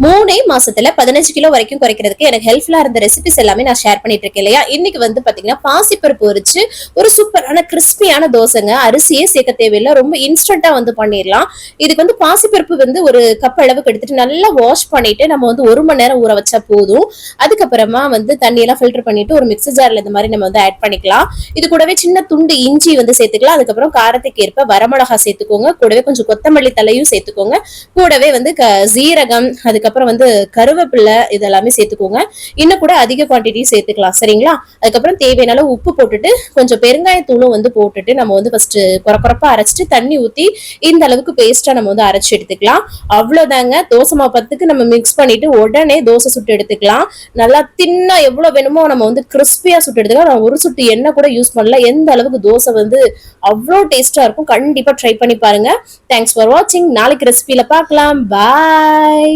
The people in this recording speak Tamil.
3 மாசத்துல 15 கிலோ வரைக்கும் குறைக்கிறதுக்கு எனக்கு ஹெல்ப்ஃபுல்லா இருந்த ரெசிபிஸ் எல்லாமே நான் ஷேர் பண்ணிட்டு இருக்கேன் இல்லையா. இன்னைக்கு வந்து பாத்தீங்கன்னா பாசிப்பருப்பு வச்சு ஒரு சூப்பரான கிறிஸ்பியான தோசைங்க. அரிசியே சேர்க்க தேவையில்லை, ரொம்ப இன்ஸ்டன்டா வந்து பண்ணிடலாம். இதுக்கு வந்து பாசிப்பருப்பு வந்து ஒரு கப் அளவுக்கு எடுத்துட்டு நல்லா வாஷ் பண்ணிட்டு நம்ம வந்து 1 மணி நேரம் ஊற வச்சா போதும். அதுக்கப்புறமா வந்து தண்ணி எல்லாம் ஃபில்டர் பண்ணிட்டு ஒரு மிக்சர் ஜார்ல இந்த மாதிரி நம்ம வந்து ஆட் பண்ணிக்கலாம். இது கூடவே சின்ன துண்டு இஞ்சி வந்து சேர்த்துக்கலாம். அதுக்கப்புறம் காரத்துக்கு ஏற்ப வரமிளகா சேர்த்துக்கோங்க. கூடவே கொஞ்சம் கொத்தமல்லி தலையும் சேர்த்துக்கோங்க. கூடவே வந்து சீரகம், அதுக்கப்புறம் வந்து கருவேப்பிலை இதெல்லாமே சேர்த்துக்கோங்க. இன்னும் கூட அதிக குவான்டிட்டி சேர்த்துக்கலாம். சரிங்களா. அதுக்கப்புறம் தேவையான அளவு உப்பு போட்டுட்டு கொஞ்சம் பெருங்காயத்தூளும் வந்து போட்டுட்டு நம்ம வந்து ஃபர்ஸ்ட் கொரப்பா அரைச்சிட்டு தண்ணி ஊத்தி இந்த அளவுக்கு பேஸ்டா நம்ம வந்து அரைச்சு எடுத்துக்கலாம். அவ்வளவுதாங்க. தோசை மாவு பத்துக்கு நம்ம மிக்ஸ் பண்ணிட்டு உடனே தோசை சுட்டு எடுத்துக்கலாம். நல்லா தின்னா எவ்வளவு வேணுமோ நம்ம வந்து கிறிஸ்பியா சுட்டு எடுத்துக்கலாம். நான் ஒரு சுட்டு எண்ணெய் கூட யூஸ் பண்ணல. எந்த அளவுக்கு தோசை வந்து அவ்வளோ டேஸ்டா இருக்கும். கண்டிப்பா ட்ரை பண்ணி பாருங்க. தேங்க்ஸ் ஃபார் வாட்சிங். நாளைக்கு ரெசிபில பார்க்கலாம். பாய்.